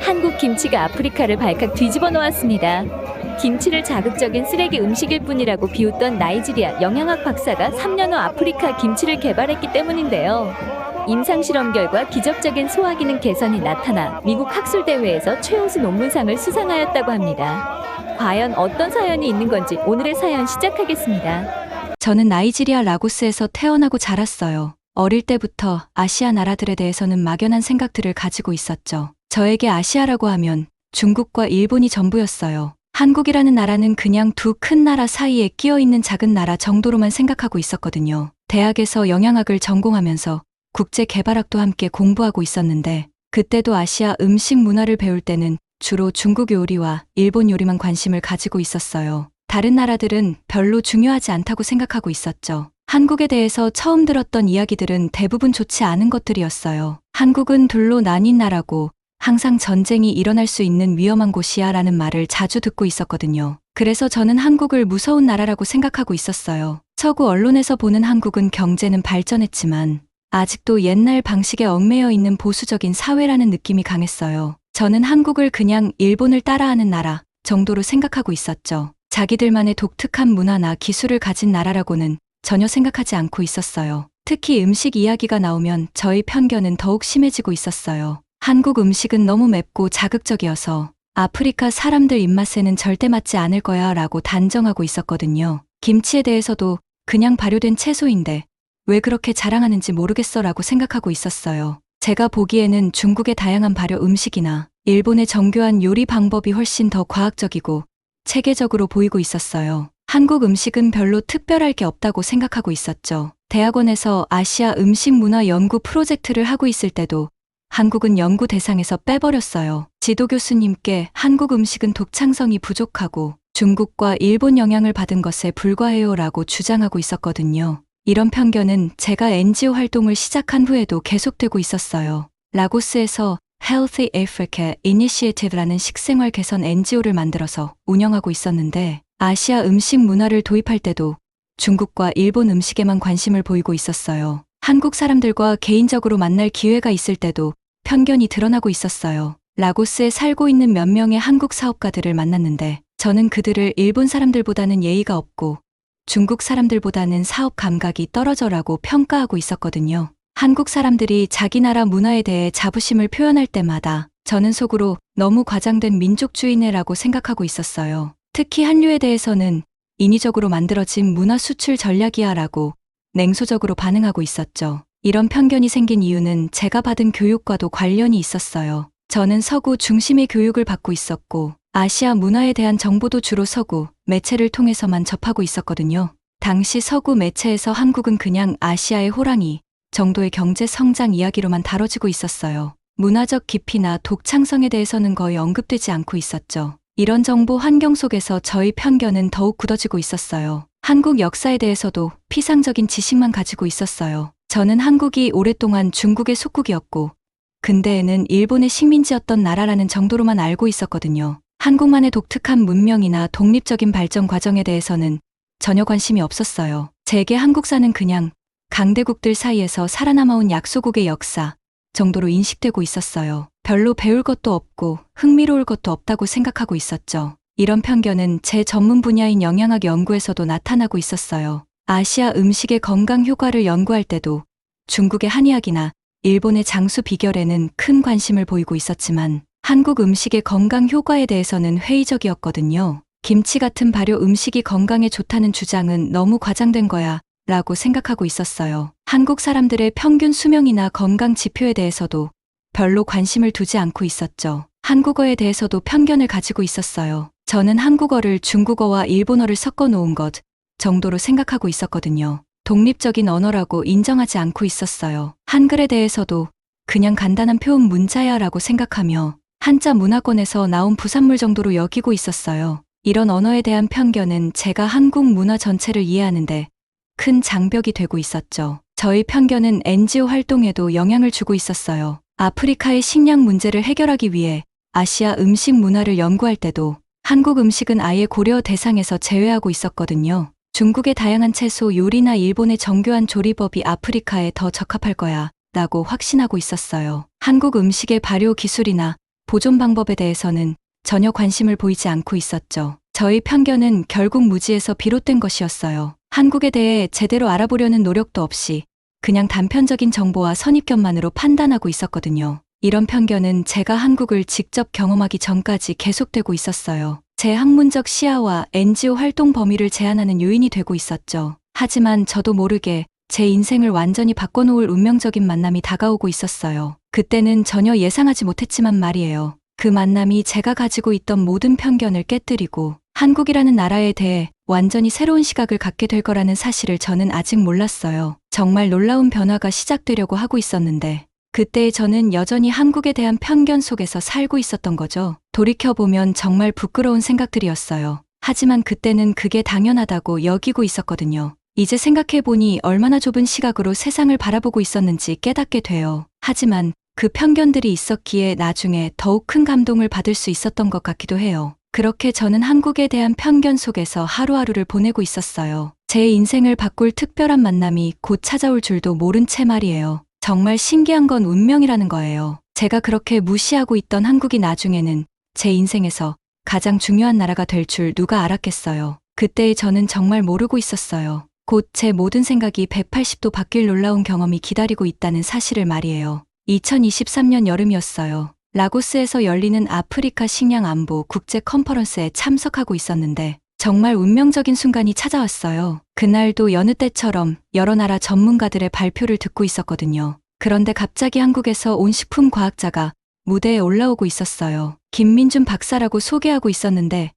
한국 김치가 아프리카를 발칵 뒤집어 놓았습니다. 김치를 자극적인 쓰레기 음식일 뿐이라고 비웃던 나이지리아 영양학 박사가 3년 후 아프리카 김치를 개발했기 때문인데요. 임상실험 결과 기적적인 소화기능 개선이 나타나 미국 학술대회에서 최우수 논문상을 수상하였다고 합니다. 과연 어떤 사연이 있는 건지 오늘의 사연 시작하겠습니다. 저는 나이지리아 라고스에서 태어나고 자랐어요. 어릴 때부터 아시아 나라들에 대해서는 막연한 생각들을 가지고 있었죠. 저에게 아시아라고 하면 중국과 일본이 전부였어요. 한국이라는 나라는 그냥 두 큰 나라 사이에 끼어 있는 작은 나라 정도로만 생각하고 있었거든요. 대학에서 영양학을 전공하면서 국제개발학도 함께 공부하고 있었는데 그때도 아시아 음식 문화를 배울 때는 주로 중국 요리와 일본 요리만 관심을 가지고 있었어요. 다른 나라들은 별로 중요하지 않다고 생각하고 있었죠. 한국에 대해서 처음 들었던 이야기들은 대부분 좋지 않은 것들이었어요. 한국은 둘로 나뉜 나라고 항상 전쟁이 일어날 수 있는 위험한 곳이야 라는 말을 자주 듣고 있었거든요. 그래서 저는 한국을 무서운 나라라고 생각하고 있었어요. 서구 언론에서 보는 한국은 경제는 발전했지만 아직도 옛날 방식에 얽매여 있는 보수적인 사회라는 느낌이 강했어요. 저는 한국을 그냥 일본을 따라하는 나라 정도로 생각하고 있었죠. 자기들만의 독특한 문화나 기술을 가진 나라라고는 전혀 생각하지 않고 있었어요. 특히 음식 이야기가 나오면 저의 편견은 더욱 심해지고 있었어요. 한국 음식은 너무 맵고 자극적이어서 아프리카 사람들 입맛에는 절대 맞지 않을 거야 라고 단정하고 있었거든요. 김치에 대해서도 그냥 발효된 채소인데 왜 그렇게 자랑하는지 모르겠어 라고 생각하고 있었어요. 제가 보기에는 중국의 다양한 발효 음식이나 일본의 정교한 요리 방법이 훨씬 더 과학적이고 체계적으로 보이고 있었어요. 한국 음식은 별로 특별할 게 없다고 생각하고 있었죠. 대학원에서 아시아 음식 문화 연구 프로젝트를 하고 있을 때도 한국은 연구 대상에서 빼버렸어요. 지도 교수님께 한국 음식은 독창성이 부족하고 중국과 일본 영향을 받은 것에 불과해요 라고 주장하고 있었거든요. 이런 편견은 제가 NGO 활동을 시작한 후에도 계속되고 있었어요. 라고스에서 Healthy Africa Initiative라는 식생활 개선 NGO를 만들어서 운영하고 있었는데 아시아 음식 문화를 도입할 때도 중국과 일본 음식에만 관심을 보이고 있었어요. 한국 사람들과 개인적으로 만날 기회가 있을 때도 편견이 드러나고 있었어요. 라고스에 살고 있는 몇 명의 한국 사업가들을 만났는데 저는 그들을 일본 사람들보다는 예의가 없고 중국 사람들보다는 사업 감각이 떨어져라고 평가하고 있었거든요. 한국 사람들이 자기 나라 문화에 대해 자부심을 표현할 때마다 저는 속으로 너무 과장된 민족주의네라고 생각하고 있었어요. 특히 한류에 대해서는 인위적으로 만들어진 문화 수출 전략이야 라고 냉소적으로 반응하고 있었죠. 이런 편견이 생긴 이유는 제가 받은 교육과도 관련이 있었어요. 저는 서구 중심의 교육을 받고 있었고 아시아 문화에 대한 정보도 주로 서구 매체를 통해서만 접하고 있었거든요. 당시 서구 매체에서 한국은 그냥 아시아의 호랑이 정도의 경제 성장 이야기로만 다뤄지고 있었어요. 문화적 깊이나 독창성에 대해서는 거의 언급되지 않고 있었죠. 이런 정보 환경 속에서 저희 편견은 더욱 굳어지고 있었어요. 한국 역사에 대해서도 피상적인 지식만 가지고 있었어요. 저는 한국이 오랫동안 중국의 속국이었고 근대에는 일본의 식민지였던 나라라는 정도로만 알고 있었거든요. 한국만의 독특한 문명이나 독립적인 발전 과정에 대해서는 전혀 관심이 없었어요. 제게 한국사는 그냥 강대국들 사이에서 살아남아온 약소국의 역사 정도로 인식되고 있었어요. 별로 배울 것도 없고 흥미로울 것도 없다고 생각하고 있었죠. 이런 편견은 제 전문 분야인 영양학 연구에서도 나타나고 있었어요. 아시아 음식의 건강 효과를 연구할 때도 중국의 한의학이나 일본의 장수 비결에는 큰 관심을 보이고 있었지만 한국 음식의 건강 효과에 대해서는 회의적이었거든요. 김치 같은 발효 음식이 건강에 좋다는 주장은 너무 과장된 거야 라고 생각하고 있었어요. 한국 사람들의 평균 수명이나 건강 지표에 대해서도 별로 관심을 두지 않고 있었죠. 한국어에 대해서도 편견을 가지고 있었어요. 저는 한국어를 중국어와 일본어를 섞어 놓은 것 정도로 생각하고 있었거든요. 독립적인 언어라고 인정하지 않고 있었어요. 한글에 대해서도 그냥 간단한 표현 문자야 라고 생각하며 한자 문화권에서 나온 부산물 정도로 여기고 있었어요. 이런 언어에 대한 편견은 제가 한국 문화 전체를 이해하는데 큰 장벽이 되고 있었죠. 저희 편견은 NGO 활동에도 영향을 주고 있었어요. 아프리카의 식량 문제를 해결하기 위해 아시아 음식 문화를 연구할 때도 한국 음식은 아예 고려 대상에서 제외하고 있었거든요. 중국의 다양한 채소 요리나 일본의 정교한 조리법이 아프리카에 더 적합할 거야 있다고 확신하고 있었어요. 한국 음식의 발효 기술이나 보존 방법에 대해서는 전혀 관심을 보이지 않고 있었죠. 저희 편견은 결국 무지에서 비롯된 것이었어요. 한국에 대해 제대로 알아보려는 노력도 없이 그냥 단편적인 정보와 선입견만으로 판단하고 있었거든요. 이런 편견은 제가 한국을 직접 경험하기 전까지 계속되고 있었어요. 제 학문적 시야와 NGO 활동 범위를 제한하는 요인이 되고 있었죠. 하지만 저도 모르게 제 인생을 완전히 바꿔놓을 운명적인 만남이 다가오고 있었어요. 그때는 전혀 예상하지 못했지만 말이에요. 그 만남이 제가 가지고 있던 모든 편견을 깨뜨리고 한국이라는 나라에 대해 완전히 새로운 시각을 갖게 될 거라는 사실을 저는 아직 몰랐어요. 정말 놀라운 변화가 시작되려고 하고 있었는데 그때의 저는 여전히 한국에 대한 편견 속에서 살고 있었던 거죠. 돌이켜보면 정말 부끄러운 생각들이었어요. 하지만 그때는 그게 당연하다고 여기고 있었거든요. 이제 생각해보니 얼마나 좁은 시각으로 세상을 바라보고 있었는지 깨닫게 돼요. 하지만 그 편견들이 있었기에 나중에 더욱 큰 감동을 받을 수 있었던 것 같기도 해요. 그렇게 저는 한국에 대한 편견 속에서 하루하루를 보내고 있었어요. 제 인생을 바꿀 특별한 만남이 곧 찾아올 줄도 모른 채 말이에요. 정말 신기한 건 운명이라는 거예요. 제가 그렇게 무시하고 있던 한국이 나중에는 제 인생에서 가장 중요한 나라가 될 줄 누가 알았겠어요. 그때의 저는 정말 모르고 있었어요. 곧 제 모든 생각이 180도 바뀔 놀라운 경험이 기다리고 있다는 사실을 말이에요. 2023년 여름이었어요. 라고스에서 열리는 아프리카 식량 안보 국제 컨퍼런스에 참석하고 있었는데 정말 운명적인 순간이 찾아왔어요. 그날도 여느 때처럼 여러 나라 전문가들의 발표를 듣고 있었거든요. 그런데 갑자기 한국에서 온 식품과학자가 무대에 올라오고 있었어요. 김민준 박사라고 소개하고 있었는데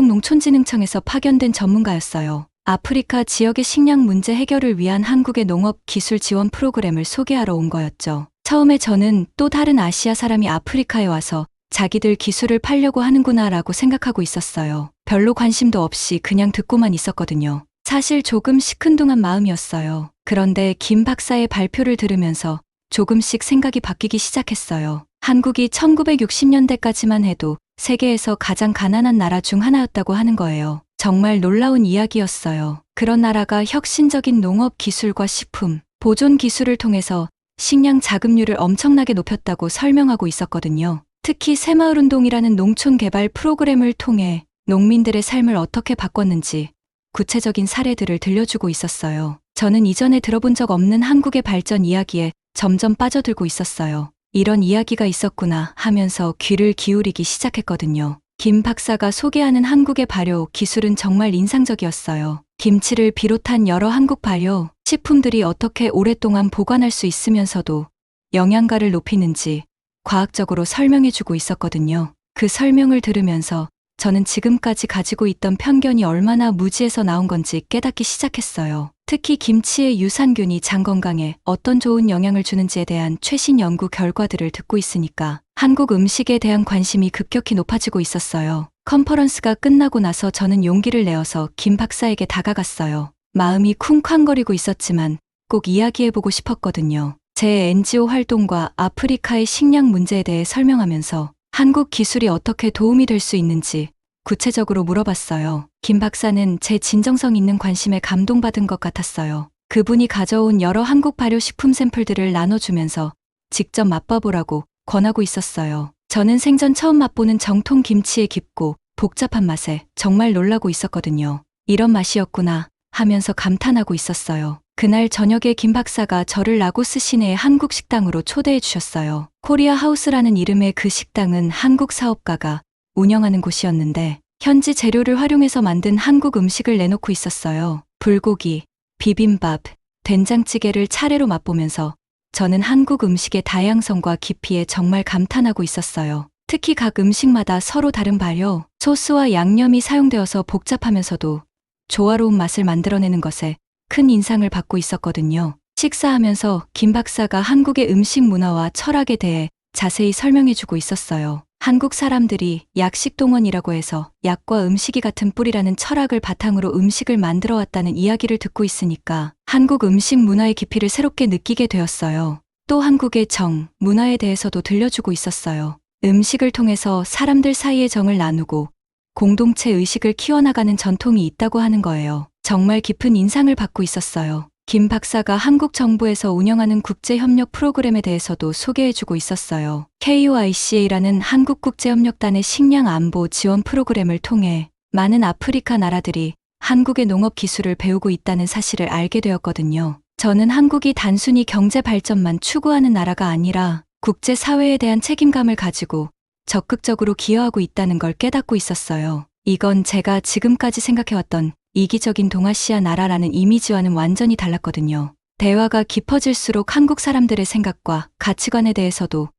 한국농촌진흥청에서 파견된 전문가였어요. 아프리카 지역의 식량 문제 해결을 위한 한국의 농업 기술 지원 프로그램을 소개하러 온 거였죠. 처음에 저는 또 다른 아시아 사람이 아프리카에 와서 자기들 기술을 팔려고 하는구나라고 생각하고 있었어요. 별로 관심도 없이 그냥 듣고만 있었거든요. 사실 조금 시큰둥한 마음이었어요. 그런데 김 박사의 발표를 들으면서 조금씩 생각이 바뀌기 시작했어요. 한국이 1960년대까지만 해도 세계에서 가장 가난한 나라 중 하나였다고 하는 거예요. 정말 놀라운 이야기였어요. 그런 나라가 혁신적인 농업 기술과 식품, 보존 기술을 통해서 식량 자급률을 엄청나게 높였다고 설명하고 있었거든요. 특히 새마을운동이라는 농촌 개발 프로그램을 통해 농민들의 삶을 어떻게 바꿨는지 구체적인 사례들을 들려주고 있었어요. 저는 이전에 들어본 적 없는 한국의 발전 이야기에 점점 빠져들고 있었어요. 이런 이야기가 있었구나 하면서 귀를 기울이기 시작했거든요. 김 박사가 소개하는 한국의 발효 기술은 정말 인상적이었어요. 김치를 비롯한 여러 한국 발효 식품들이 어떻게 오랫동안 보관할 수 있으면서도 영양가를 높이는지 과학적으로 설명해주고 있었거든요. 그 설명을 들으면서 저는 지금까지 가지고 있던 편견이 얼마나 무지에서 나온 건지 깨닫기 시작했어요. 특히 김치의 유산균이 장 건강에 어떤 좋은 영향을 주는지에 대한 최신 연구 결과들을 듣고 있으니까 한국 음식에 대한 관심이 급격히 높아지고 있었어요. 컨퍼런스가 끝나고 나서 저는 용기를 내어서 김 박사에게 다가갔어요. 마음이 쿵쾅거리고 있었지만 꼭 이야기해보고 싶었거든요. 제 NGO 활동과 아프리카의 식량 문제에 대해 설명하면서 한국 기술이 어떻게 도움이 될 수 있는지 구체적으로 물어봤어요. 김 박사는 제 진정성 있는 관심에 감동받은 것 같았어요. 그분이 가져온 여러 한국 발효 식품 샘플들을 나눠주면서 직접 맛봐보라고 권하고 있었어요. 저는 생전 처음 맛보는 정통 김치의 깊고 복잡한 맛에 정말 놀라고 있었거든요. 이런 맛이었구나 하면서 감탄하고 있었어요. 그날 저녁에 김 박사가 저를 라고스 시내의 한국 식당으로 초대해 주셨어요. 코리아 하우스라는 이름의 그 식당은 한국 사업가가 운영하는 곳이었는데 현지 재료를 활용해서 만든 한국 음식을 내놓고 있었어요. 불고기, 비빔밥, 된장찌개를 차례로 맛보면서 저는 한국 음식의 다양성과 깊이에 정말 감탄하고 있었어요. 특히 각 음식마다 서로 다른 발효, 소스와 양념이 사용되어서 복잡하면서도 조화로운 맛을 만들어내는 것에 큰 인상을 받고 있었거든요. 식사하면서 김 박사가 한국의 음식 문화와 철학에 대해 자세히 설명해주고 있었어요. 한국 사람들이 약식동원이라고 해서 약과 음식이 같은 뿌리라는 철학을 바탕으로 음식을 만들어 왔다는 이야기를 듣고 있으니까 한국 음식 문화의 깊이를 새롭게 느끼게 되었어요. 또 한국의 정, 문화에 대해서도 들려주고 있었어요. 음식을 통해서 사람들 사이의 정을 나누고 공동체 의식을 키워나가는 전통이 있다고 하는 거예요. 정말 깊은 인상을 받고 있었어요. 김 박사가 한국 정부에서 운영하는 국제협력 프로그램에 대해서도 소개해주고 있었어요. KOICA라는 한국국제협력단의 식량 안보 지원 프로그램을 통해 많은 아프리카 나라들이 한국의 농업 기술을 배우고 있다는 사실을 알게 되었거든요. 저는 한국이 단순히 경제 발전만 추구하는 나라가 아니라 국제사회에 대한 책임감을 가지고 적극적으로 기여하고 있다는 걸 깨닫고 있었어요. 이건 제가 지금까지 생각해왔던 이기적인 동아시아 나라라는 이미지와는 완전히 달랐거든요. 대화가 깊어질수록 한국 사람들의 생각과 가치관에 대해서도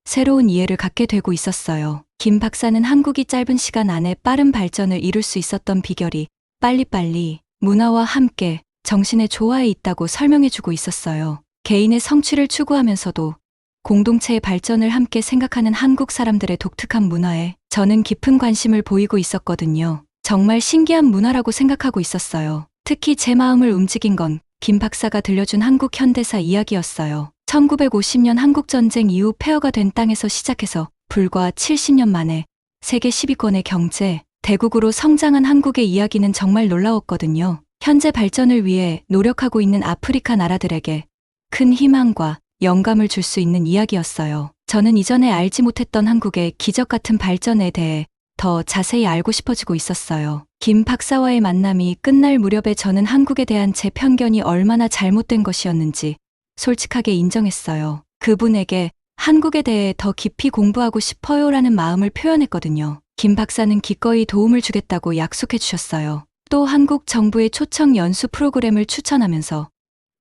새로운 이해를 갖게 되고 있었어요. 김 박사는 한국이 짧은 시간 안에 빠른 발전을 이룰 수 있었던 비결이 빨리빨리 문화와 함께 정신의 조화에 있다고 설명해주고 있었어요. 개인의 성취를 추구하면서도 공동체의 발전을 함께 생각하는 한국 사람들의 독특한 문화에 저는 깊은 관심을 보이고 있었거든요. 정말 신기한 문화라고 생각하고 있었어요. 특히 제 마음을 움직인 건 김 박사가 들려준 한국 현대사 이야기였어요. 1950년 한국전쟁 이후 폐허가 된 땅에서 시작해서 불과 70년 만에 세계 10위권의 경제, 대국으로 성장한 한국의 이야기는 정말 놀라웠거든요. 현재 발전을 위해 노력하고 있는 아프리카 나라들에게 큰 희망과 영감을 줄 수 있는 이야기였어요. 저는 이전에 알지 못했던 한국의 기적 같은 발전에 대해 더 자세히 알고 싶어지고 있었어요. 김 박사와의 만남이 끝날 무렵에 저는 한국에 대한 제 편견이 얼마나 잘못된 것이었는지 솔직하게 인정했어요. 그분에게 한국에 대해 더 깊이 공부하고 싶어요라는 마음을 표현했거든요. 김 박사는 기꺼이 도움을 주겠다고 약속해 주셨어요. 또 한국 정부의 초청 연수 프로그램을 추천하면서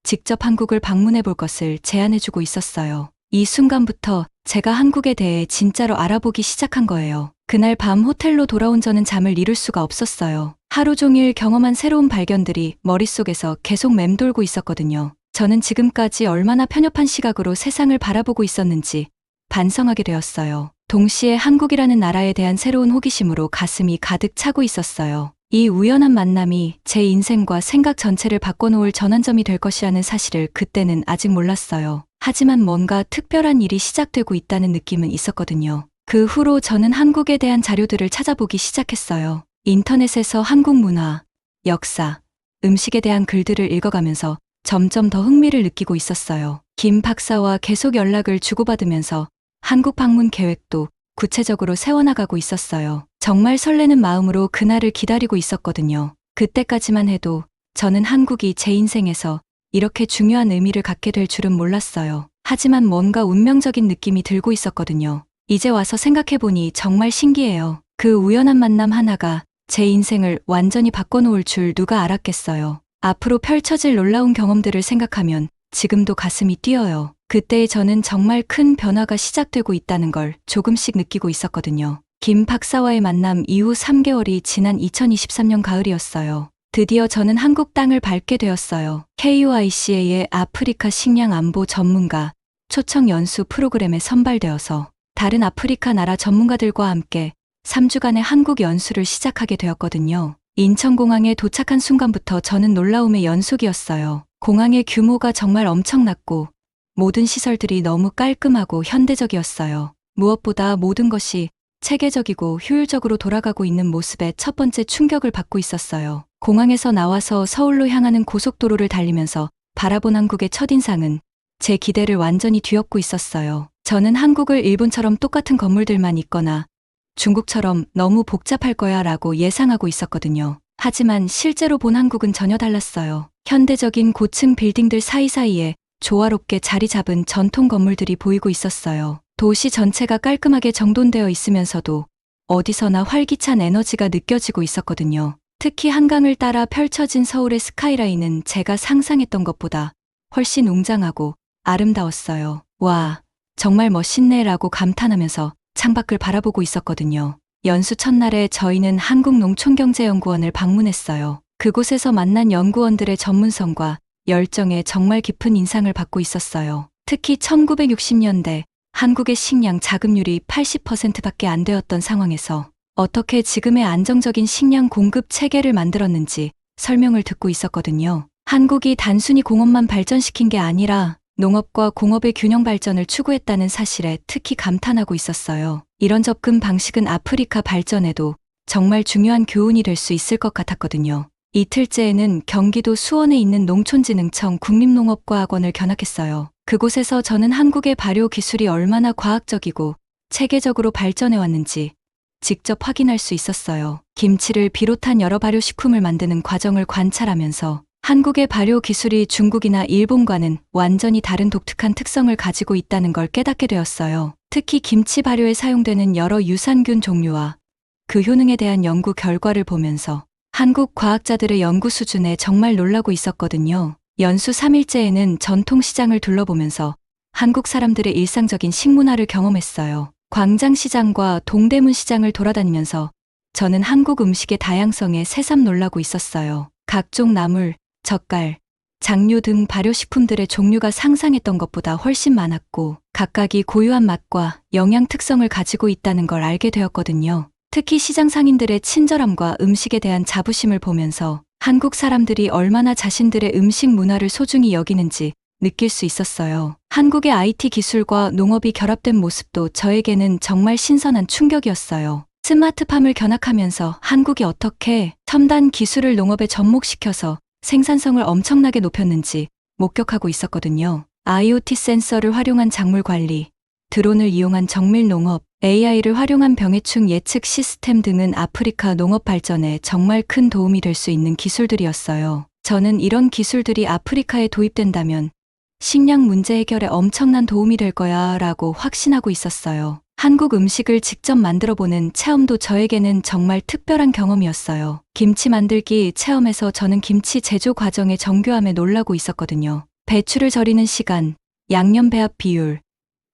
직접 한국을 방문해 볼 것을 제안해 주고 있었어요. 이 순간부터 제가 한국에 대해 진짜로 알아보기 시작한 거예요. 그날 밤 호텔로 돌아온 저는 잠을 이룰 수가 없었어요. 하루 종일 경험한 새로운 발견들이 머릿속에서 계속 맴돌고 있었거든요. 저는 지금까지 얼마나 편협한 시각으로 세상을 바라보고 있었는지 반성하게 되었어요. 동시에 한국이라는 나라에 대한 새로운 호기심으로 가슴이 가득 차고 있었어요. 이 우연한 만남이 제 인생과 생각 전체를 바꿔놓을 전환점이 될 것이라는 사실을 그때는 아직 몰랐어요. 하지만 뭔가 특별한 일이 시작되고 있다는 느낌은 있었거든요. 그 후로 저는 한국에 대한 자료들을 찾아보기 시작했어요. 인터넷에서 한국 문화, 역사, 음식에 대한 글들을 읽어가면서 점점 더 흥미를 느끼고 있었어요. 김 박사와 계속 연락을 주고받으면서 한국 방문 계획도 구체적으로 세워나가고 있었어요. 정말 설레는 마음으로 그날을 기다리고 있었거든요. 그때까지만 해도 저는 한국이 제 인생에서 이렇게 중요한 의미를 갖게 될 줄은 몰랐어요. 하지만 뭔가 운명적인 느낌이 들고 있었거든요. 이제 와서 생각해보니 정말 신기해요. 그 우연한 만남 하나가 제 인생을 완전히 바꿔놓을 줄 누가 알았겠어요. 앞으로 펼쳐질 놀라운 경험들을 생각하면 지금도 가슴이 뛰어요. 그때의 저는 정말 큰 변화가 시작되고 있다는 걸 조금씩 느끼고 있었거든요. 김 박사와의 만남 이후 3개월이 지난 2023년 가을이었어요. 드디어 저는 한국 땅을 밟게 되었어요. KOICA의 아프리카 식량 안보 전문가 초청 연수 프로그램에 선발되어서 다른 아프리카 나라 전문가들과 함께 3주간의 한국 연수를 시작하게 되었거든요. 인천공항에 도착한 순간부터 저는 놀라움의 연속이었어요. 공항의 규모가 정말 엄청났고 모든 시설들이 너무 깔끔하고 현대적이었어요. 무엇보다 모든 것이 체계적이고 효율적으로 돌아가고 있는 모습에 첫 번째 충격을 받고 있었어요. 공항에서 나와서 서울로 향하는 고속도로를 달리면서 바라본 한국의 첫인상은 제 기대를 완전히 뒤엎고 있었어요. 저는 한국을 일본처럼 똑같은 건물들만 있거나 중국처럼 너무 복잡할 거야 라고 예상하고 있었거든요. 하지만 실제로 본 한국은 전혀 달랐어요. 현대적인 고층 빌딩들 사이사이에 조화롭게 자리 잡은 전통 건물들이 보이고 있었어요. 도시 전체가 깔끔하게 정돈되어 있으면서도 어디서나 활기찬 에너지가 느껴지고 있었거든요. 특히 한강을 따라 펼쳐진 서울의 스카이라인은 제가 상상했던 것보다 훨씬 웅장하고 아름다웠어요. 와, 정말 멋있네라고 감탄하면서 창밖을 바라보고 있었거든요. 연수 첫날에 저희는 한국농촌경제연구원을 방문했어요. 그곳에서 만난 연구원들의 전문성과 열정에 정말 깊은 인상을 받고 있었어요. 특히 1960년대 한국의 식량 자급률이 80%밖에 안 되었던 상황에서 어떻게 지금의 안정적인 식량 공급 체계를 만들었는지 설명을 듣고 있었거든요. 한국이 단순히 공업만 발전시킨 게 아니라 농업과 공업의 균형 발전을 추구했다는 사실에 특히 감탄하고 있었어요. 이런 접근 방식은 아프리카 발전에도 정말 중요한 교훈이 될 수 있을 것 같았거든요. 이틀째에는 경기도 수원에 있는 농촌진흥청 국립농업과학원을 견학했어요. 그곳에서 저는 한국의 발효 기술이 얼마나 과학적이고 체계적으로 발전해 왔는지 직접 확인할 수 있었어요. 김치를 비롯한 여러 발효식품을 만드는 과정을 관찰하면서 한국의 발효 기술이 중국이나 일본과는 완전히 다른 독특한 특성을 가지고 있다는 걸 깨닫게 되었어요. 특히 김치 발효에 사용되는 여러 유산균 종류와 그 효능에 대한 연구 결과를 보면서 한국 과학자들의 연구 수준에 정말 놀라고 있었거든요. 연수 3일째에는 전통시장을 둘러보면서 한국 사람들의 일상적인 식문화를 경험했어요. 광장시장과 동대문 시장을 돌아다니면서 저는 한국 음식의 다양성에 새삼 놀라고 있었어요. 각종 나물, 젓갈, 장류 등 발효식품들의 종류가 상상했던 것보다 훨씬 많았고 각각이 고유한 맛과 영양 특성을 가지고 있다는 걸 알게 되었거든요. 특히 시장 상인들의 친절함과 음식에 대한 자부심을 보면서 한국 사람들이 얼마나 자신들의 음식 문화를 소중히 여기는지 느낄 수 있었어요. 한국의 IT 기술과 농업이 결합된 모습도 저에게는 정말 신선한 충격이었어요. 스마트팜을 견학하면서 한국이 어떻게 첨단 기술을 농업에 접목시켜서 생산성을 엄청나게 높였는지 목격하고 있었거든요. IoT 센서를 활용한 작물 관리, 드론을 이용한 정밀 농업, AI를 활용한 병해충 예측 시스템 등은 아프리카 농업 발전에 정말 큰 도움이 될 수 있는 기술들이었어요. 저는 이런 기술들이 아프리카에 도입된다면 식량 문제 해결에 엄청난 도움이 될 거야 라고 확신하고 있었어요. 한국 음식을 직접 만들어보는 체험도 저에게는 정말 특별한 경험이었어요. 김치 만들기 체험에서 저는 김치 제조 과정의 정교함에 놀라고 있었거든요. 배추를 절이는 시간, 양념 배합 비율,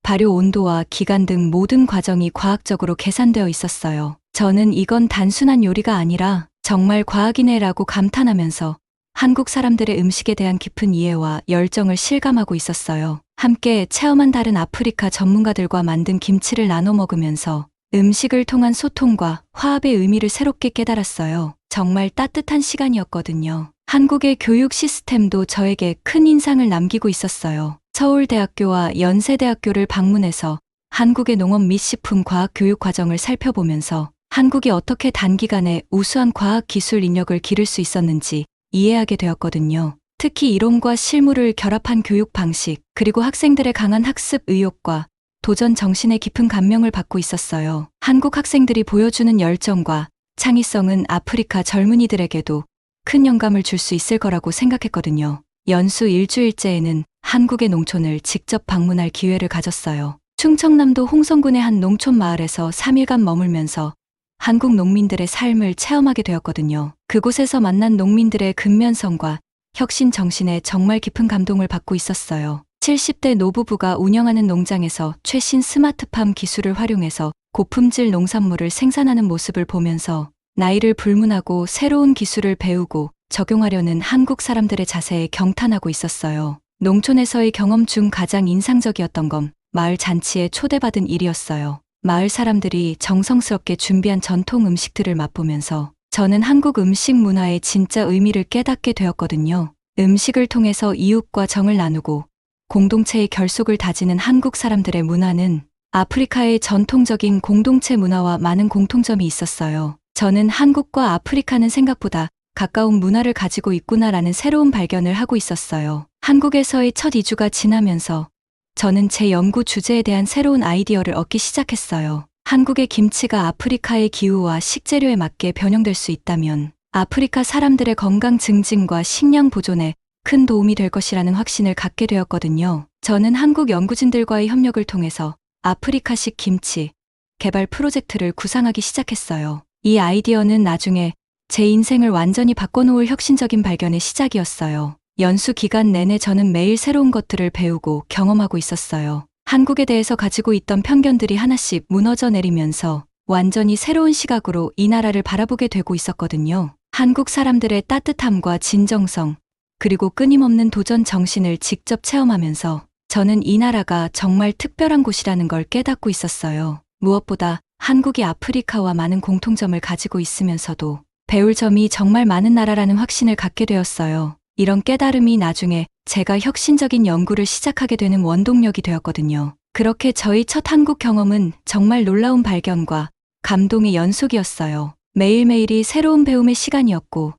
발효 온도와 기간 등 모든 과정이 과학적으로 계산되어 있었어요. 저는 이건 단순한 요리가 아니라 정말 과학이네라고 감탄하면서 한국 사람들의 음식에 대한 깊은 이해와 열정을 실감하고 있었어요. 함께 체험한 다른 아프리카 전문가들과 만든 김치를 나눠 먹으면서 음식을 통한 소통과 화합의 의미를 새롭게 깨달았어요. 정말 따뜻한 시간이었거든요. 한국의 교육 시스템도 저에게 큰 인상을 남기고 있었어요. 서울대학교와 연세대학교를 방문해서 한국의 농업 및 식품 과학 교육 과정을 살펴보면서 한국이 어떻게 단기간에 우수한 과학 기술 인력을 기를 수 있었는지 이해하게 되었거든요. 특히 이론과 실무를 결합한 교육 방식, 그리고 학생들의 강한 학습 의욕과 도전 정신에 깊은 감명을 받고 있었어요. 한국 학생들이 보여주는 열정과 창의성은 아프리카 젊은이들에게도 큰 영감을 줄 수 있을 거라고 생각했거든요. 연수 일주일째에는 한국의 농촌을 직접 방문할 기회를 가졌어요. 충청남도 홍성군의 한 농촌 마을에서 3일간 머물면서 한국 농민들의 삶을 체험하게 되었거든요. 그곳에서 만난 농민들의 근면성과 혁신 정신에 정말 깊은 감동을 받고 있었어요. 70대 노부부가 운영하는 농장에서 최신 스마트팜 기술을 활용해서 고품질 농산물을 생산하는 모습을 보면서 나이를 불문하고 새로운 기술을 배우고 적용하려는 한국 사람들의 자세에 경탄하고 있었어요. 농촌에서의 경험 중 가장 인상적이었던 건 마을 잔치에 초대받은 일이었어요. 마을 사람들이 정성스럽게 준비한 전통 음식들을 맛보면서 저는 한국 음식 문화의 진짜 의미를 깨닫게 되었거든요. 음식을 통해서 이웃과 정을 나누고 공동체의 결속을 다지는 한국 사람들의 문화는 아프리카의 전통적인 공동체 문화와 많은 공통점이 있었어요. 저는 한국과 아프리카는 생각보다 가까운 문화를 가지고 있구나라는 새로운 발견을 하고 있었어요. 한국에서의 첫 2주가 지나면서 저는 제 연구 주제에 대한 새로운 아이디어를 얻기 시작했어요. 한국의 김치가 아프리카의 기후와 식재료에 맞게 변형될 수 있다면 아프리카 사람들의 건강 증진과 식량 보존에 큰 도움이 될 것이라는 확신을 갖게 되었거든요. 저는 한국 연구진들과의 협력을 통해서 아프리카식 김치 개발 프로젝트를 구상하기 시작했어요. 이 아이디어는 나중에 제 인생을 완전히 바꿔놓을 혁신적인 발견의 시작이었어요. 연수 기간 내내 저는 매일 새로운 것들을 배우고 경험하고 있었어요. 한국에 대해서 가지고 있던 편견들이 하나씩 무너져 내리면서 완전히 새로운 시각으로 이 나라를 바라보게 되고 있었거든요. 한국 사람들의 따뜻함과 진정성, 그리고 끊임없는 도전 정신을 직접 체험하면서 저는 이 나라가 정말 특별한 곳이라는 걸 깨닫고 있었어요. 무엇보다 한국이 아프리카와 많은 공통점을 가지고 있으면서도 배울 점이 정말 많은 나라라는 확신을 갖게 되었어요. 이런 깨달음이 나중에 제가 혁신적인 연구를 시작하게 되는 원동력이 되었거든요. 그렇게 저희 첫 한국 경험은 정말 놀라운 발견과 감동의 연속이었어요. 매일매일이 새로운 배움의 시간이었고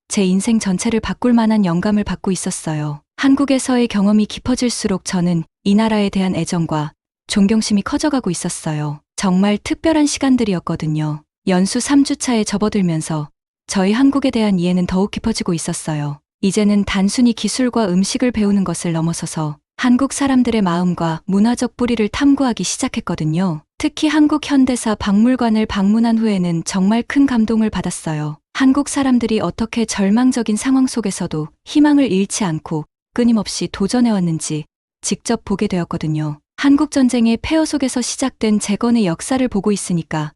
제 인생 전체를 바꿀 만한 영감을 받고 있었어요. 한국에서의 경험이 깊어질수록 저는 이 나라에 대한 애정과 존경심이 커져가고 있었어요. 정말 특별한 시간들이었거든요. 연수 3주차에 접어들면서 저희 한국에 대한 이해는 더욱 깊어지고 있었어요. 이제는 단순히 기술과 음식을 배우는 것을 넘어서서 한국 사람들의 마음과 문화적 뿌리를 탐구하기 시작했거든요. 특히 한국 현대사 박물관을 방문한 후에는 정말 큰 감동을 받았어요. 한국 사람들이 어떻게 절망적인 상황 속에서도 희망을 잃지 않고 끊임없이 도전해왔는지 직접 보게 되었거든요. 한국 전쟁의 폐허 속에서 시작된 재건의 역사를 보고 있으니까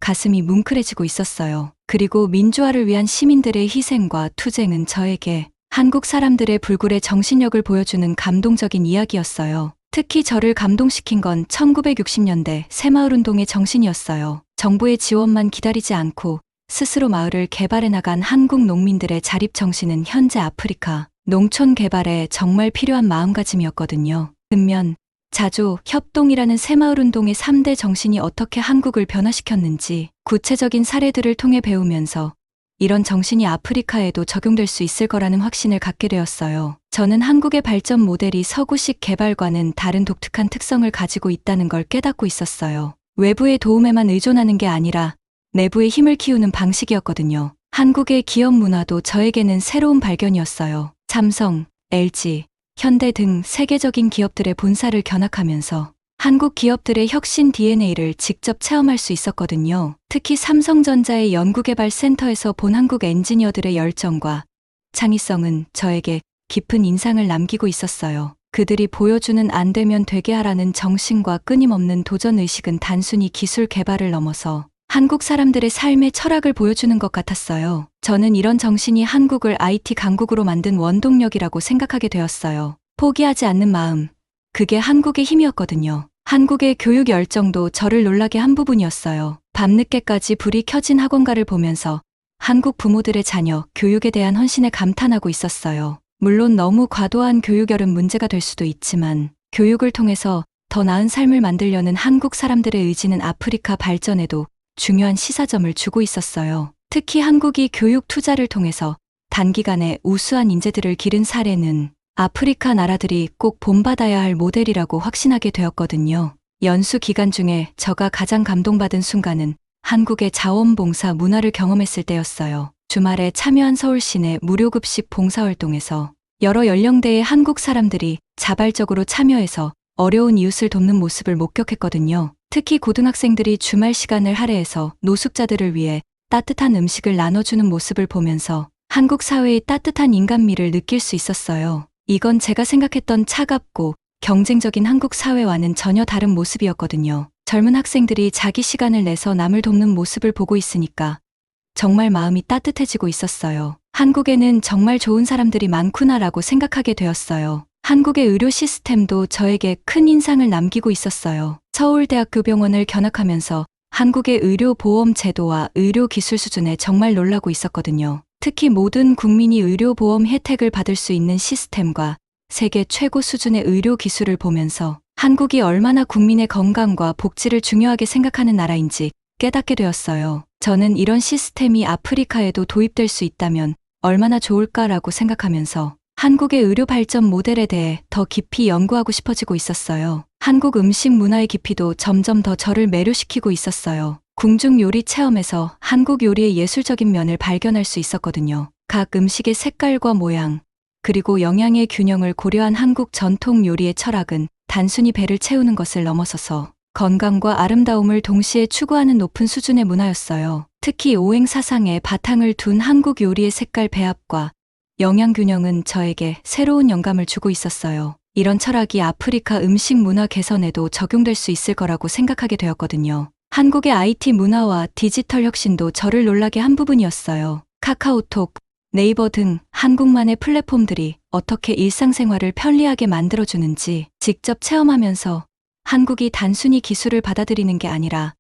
가슴이 뭉클해지고 있었어요. 그리고 민주화를 위한 시민들의 희생과 투쟁은 저에게 한국 사람들의 불굴의 정신력을 보여주는 감동적인 이야기였어요. 특히 저를 감동시킨 건 1960년대 새마을운동의 정신이었어요. 정부의 지원만 기다리지 않고 스스로 마을을 개발해 나간 한국 농민들의 자립 정신은 현재 아프리카 농촌 개발에 정말 필요한 마음가짐이었거든요. 근면, 자조, 협동이라는 새마을운동의 3대 정신이 어떻게 한국을 변화시켰는지 구체적인 사례들을 통해 배우면서 이런 정신이 아프리카에도 적용될 수 있을 거라는 확신을 갖게 되었어요. 저는 한국의 발전 모델이 서구식 개발과는 다른 독특한 특성을 가지고 있다는 걸 깨닫고 있었어요. 외부의 도움에만 의존하는 게 아니라 내부의 힘을 키우는 방식이었거든요. 한국의 기업 문화도 저에게는 새로운 발견이었어요. 삼성, LG, 현대 등 세계적인 기업들의 본사를 견학하면서 한국 기업들의 혁신 DNA를 직접 체험할 수 있었거든요. 특히 삼성전자의 연구개발센터에서 본 한국 엔지니어들의 열정과 창의성은 저에게 깊은 인상을 남기고 있었어요. 그들이 보여주는 안 되면 되게 하라는 정신과 끊임없는 도전의식은 단순히 기술 개발을 넘어서 한국 사람들의 삶의 철학을 보여주는 것 같았어요. 저는 이런 정신이 한국을 IT 강국으로 만든 원동력이라고 생각하게 되었어요. 포기하지 않는 마음, 그게 한국의 힘이었거든요. 한국의 교육 열정도 저를 놀라게 한 부분이었어요. 밤늦게까지 불이 켜진 학원가를 보면서 한국 부모들의 자녀 교육에 대한 헌신에 감탄하고 있었어요. 물론 너무 과도한 교육열은 문제가 될 수도 있지만 교육을 통해서 더 나은 삶을 만들려는 한국 사람들의 의지는 아프리카 발전에도 중요한 시사점을 주고 있었어요. 특히 한국이 교육 투자를 통해서 단기간에 우수한 인재들을 기른 사례는 아프리카 나라들이 꼭 본받아야 할 모델이라고 확신하게 되었거든요. 연수 기간 중에 제가 가장 감동받은 순간은 한국의 자원봉사 문화를 경험했을 때였어요. 주말에 참여한 서울시내 무료급식 봉사활동에서 여러 연령대의 한국 사람들이 자발적으로 참여해서 어려운 이웃을 돕는 모습을 목격했거든요. 특히 고등학생들이 주말 시간을 할애해서 노숙자들을 위해 따뜻한 음식을 나눠주는 모습을 보면서 한국 사회의 따뜻한 인간미를 느낄 수 있었어요. 이건 제가 생각했던 차갑고 경쟁적인 한국 사회와는 전혀 다른 모습이었거든요. 젊은 학생들이 자기 시간을 내서 남을 돕는 모습을 보고 있으니까 정말 마음이 따뜻해지고 있었어요. 한국에는 정말 좋은 사람들이 많구나라고 생각하게 되었어요. 한국의 의료 시스템도 저에게 큰 인상을 남기고 있었어요. 서울대학교 병원을 견학하면서 한국의 의료보험 제도와 의료기술 수준에 정말 놀라고 있었거든요. 특히 모든 국민이 의료보험 혜택을 받을 수 있는 시스템과 세계 최고 수준의 의료기술을 보면서 한국이 얼마나 국민의 건강과 복지를 중요하게 생각하는 나라인지 깨닫게 되었어요. 저는 이런 시스템이 아프리카에도 도입될 수 있다면 얼마나 좋을까라고 생각하면서 한국의 의료 발전 모델에 대해 더 깊이 연구하고 싶어지고 있었어요. 한국 음식 문화의 깊이도 점점 더 저를 매료시키고 있었어요. 궁중 요리 체험에서 한국 요리의 예술적인 면을 발견할 수 있었거든요. 각 음식의 색깔과 모양, 그리고 영양의 균형을 고려한 한국 전통 요리의 철학은 단순히 배를 채우는 것을 넘어서서 건강과 아름다움을 동시에 추구하는 높은 수준의 문화였어요. 특히 오행 사상에 바탕을 둔 한국 요리의 색깔 배합과 영양 균형은 저에게 새로운 영감을 주고 있었어요. 이런 철학이 아프리카 음식 문화 개선에도 적용될 수 있을 거라고 생각하게 되었거든요. 한국의 IT 문화와 디지털 혁신도 저를 놀라게 한 부분이었어요. 카카오톡, 네이버 등 한국만의 플랫폼들이 어떻게 일상생활을 편리하게 만들어주는지 직접 체험하면서 한국이 단순히 기술을 받아들이는 게 아니라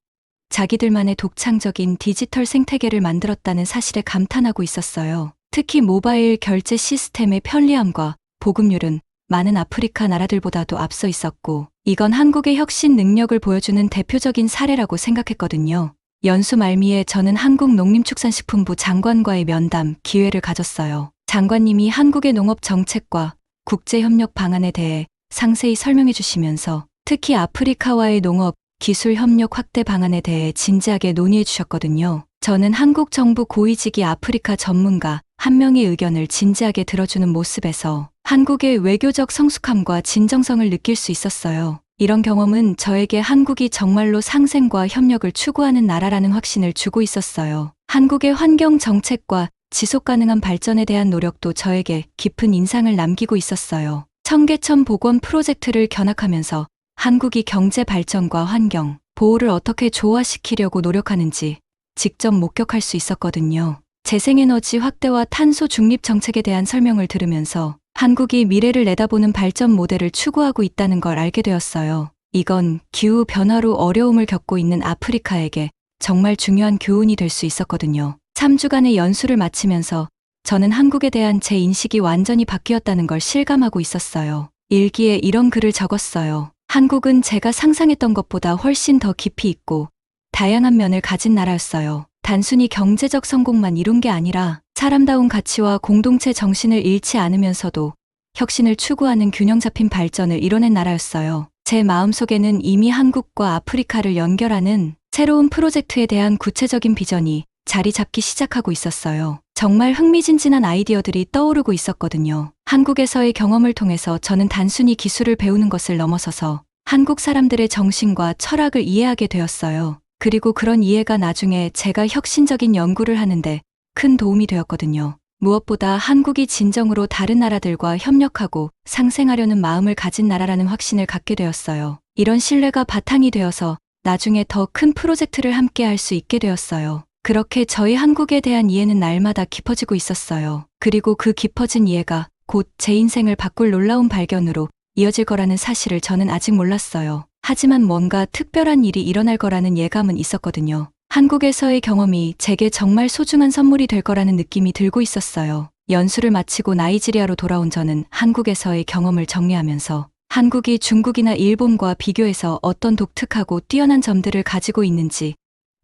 자기들만의 독창적인 디지털 생태계를 만들었다는 사실에 감탄하고 있었어요. 특히 모바일 결제 시스템의 편리함과 보급률은 많은 아프리카 나라들보다도 앞서 있었고, 이건 한국의 혁신 능력을 보여주는 대표적인 사례라고 생각했거든요. 연수 말미에 저는 한국농림축산식품부 장관과의 면담 기회를 가졌어요. 장관님이 한국의 농업 정책과 국제협력 방안에 대해 상세히 설명해 주시면서 특히 아프리카와의 농업, 기술 협력 확대 방안에 대해 진지하게 논의해 주셨거든요. 저는 한국 정부 고위직이 아프리카 전문가 한 명의 의견을 진지하게 들어주는 모습에서 한국의 외교적 성숙함과 진정성을 느낄 수 있었어요. 이런 경험은 저에게 한국이 정말로 상생과 협력을 추구하는 나라라는 확신을 주고 있었어요. 한국의 환경 정책과 지속 가능한 발전에 대한 노력도 저에게 깊은 인상을 남기고 있었어요. 청계천 복원 프로젝트를 견학하면서 한국이 경제 발전과 환경, 보호를 어떻게 조화시키려고 노력하는지 직접 목격할 수 있었거든요. 재생에너지 확대와 탄소 중립 정책에 대한 설명을 들으면서 한국이 미래를 내다보는 발전 모델을 추구하고 있다는 걸 알게 되었어요. 이건 기후 변화로 어려움을 겪고 있는 아프리카에게 정말 중요한 교훈이 될 수 있었거든요. 3주간의 연수를 마치면서 저는 한국에 대한 제 인식이 완전히 바뀌었다는 걸 실감하고 있었어요. 일기에 이런 글을 적었어요. 한국은 제가 상상했던 것보다 훨씬 더 깊이 있고 다양한 면을 가진 나라였어요. 단순히 경제적 성공만 이룬 게 아니라 사람다운 가치와 공동체 정신을 잃지 않으면서도 혁신을 추구하는 균형 잡힌 발전을 이뤄낸 나라였어요. 제 마음속에는 이미 한국과 아프리카를 연결하는 새로운 프로젝트에 대한 구체적인 비전이 자리 잡기 시작하고 있었어요. 정말 흥미진진한 아이디어들이 떠오르고 있었거든요. 한국에서의 경험을 통해서 저는 단순히 기술을 배우는 것을 넘어서서 한국 사람들의 정신과 철학을 이해하게 되었어요. 그리고 그런 이해가 나중에 제가 혁신적인 연구를 하는데 큰 도움이 되었거든요. 무엇보다 한국이 진정으로 다른 나라들과 협력하고 상생하려는 마음을 가진 나라라는 확신을 갖게 되었어요. 이런 신뢰가 바탕이 되어서 나중에 더 큰 프로젝트를 함께 할 수 있게 되었어요. 그렇게 저희 한국에 대한 이해는 날마다 깊어지고 있었어요. 그리고 그 깊어진 이해가 곧 제 인생을 바꿀 놀라운 발견으로 이어질 거라는 사실을 저는 아직 몰랐어요. 하지만 뭔가 특별한 일이 일어날 거라는 예감은 있었거든요. 한국에서의 경험이 제게 정말 소중한 선물이 될 거라는 느낌이 들고 있었어요. 연수를 마치고 나이지리아로 돌아온 저는 한국에서의 경험을 정리하면서 한국이 중국이나 일본과 비교해서 어떤 독특하고 뛰어난 점들을 가지고 있는지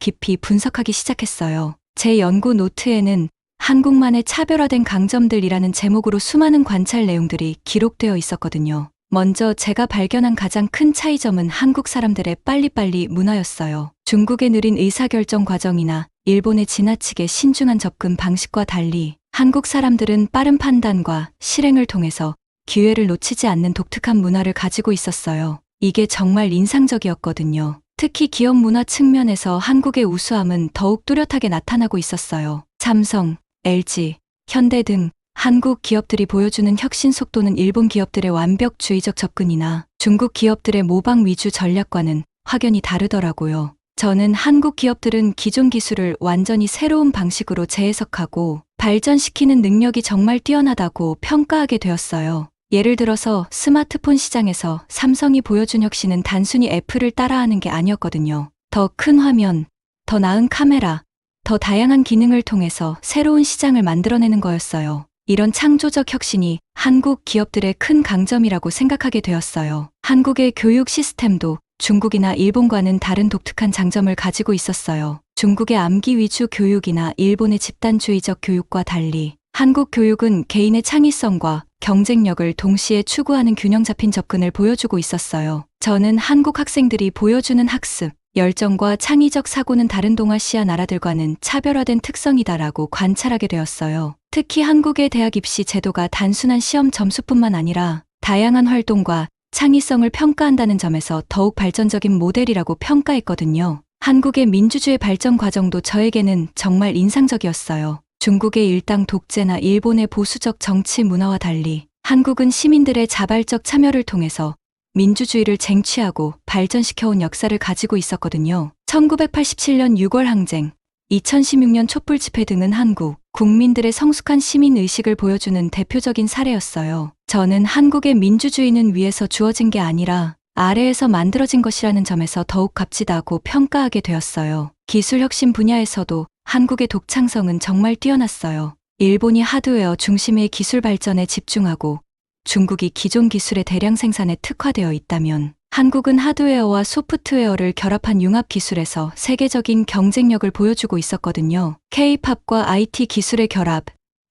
깊이 분석하기 시작했어요. 제 연구 노트에는 한국만의 차별화된 강점들이라는 제목으로 수많은 관찰 내용들이 기록되어 있었거든요. 먼저 제가 발견한 가장 큰 차이점은 한국 사람들의 빨리빨리 문화였어요. 중국의 느린 의사결정 과정이나 일본의 지나치게 신중한 접근 방식과 달리 한국 사람들은 빠른 판단과 실행을 통해서 기회를 놓치지 않는 독특한 문화를 가지고 있었어요. 이게 정말 인상적이었거든요. 특히 기업 문화 측면에서 한국의 우수함은 더욱 뚜렷하게 나타나고 있었어요. 삼성, LG, 현대 등 한국 기업들이 보여주는 혁신 속도는 일본 기업들의 완벽주의적 접근이나 중국 기업들의 모방 위주 전략과는 확연히 다르더라고요. 저는 한국 기업들은 기존 기술을 완전히 새로운 방식으로 재해석하고 발전시키는 능력이 정말 뛰어나다고 평가하게 되었어요. 예를 들어서 스마트폰 시장에서 삼성이 보여준 혁신은 단순히 애플을 따라하는 게 아니었거든요. 더 큰 화면, 더 나은 카메라, 더 다양한 기능을 통해서 새로운 시장을 만들어내는 거였어요. 이런 창조적 혁신이 한국 기업들의 큰 강점이라고 생각하게 되었어요. 한국의 교육 시스템도 중국이나 일본과는 다른 독특한 장점을 가지고 있었어요. 중국의 암기 위주 교육이나 일본의 집단주의적 교육과 달리 한국 교육은 개인의 창의성과 경쟁력을 동시에 추구하는 균형 잡힌 접근을 보여주고 있었어요. 저는 한국 학생들이 보여주는 학습, 열정과 창의적 사고는 다른 동아시아 나라들과는 차별화된 특성이다라고 관찰하게 되었어요. 특히 한국의 대학 입시 제도가 단순한 시험 점수뿐만 아니라 다양한 활동과 창의성을 평가한다는 점에서 더욱 발전적인 모델이라고 평가했거든요. 한국의 민주주의 발전 과정도 저에게는 정말 인상적이었어요. 중국의 일당 독재나 일본의 보수적 정치 문화와 달리 한국은 시민들의 자발적 참여를 통해서 민주주의를 쟁취하고 발전시켜온 역사를 가지고 있었거든요. 1987년 6월 항쟁, 2016년 촛불 집회 등은 한국 국민들의 성숙한 시민 의식을 보여주는 대표적인 사례였어요. 저는 한국의 민주주의는 위에서 주어진 게 아니라 아래에서 만들어진 것이라는 점에서 더욱 값지다고 평가하게 되었어요. 기술 혁신 분야에서도 한국의 독창성은 정말 뛰어났어요. 일본이 하드웨어 중심의 기술 발전에 집중하고 중국이 기존 기술의 대량 생산에 특화되어 있다면 한국은 하드웨어와 소프트웨어를 결합한 융합 기술에서 세계적인 경쟁력을 보여주고 있었거든요. K-팝과 IT 기술의 결합,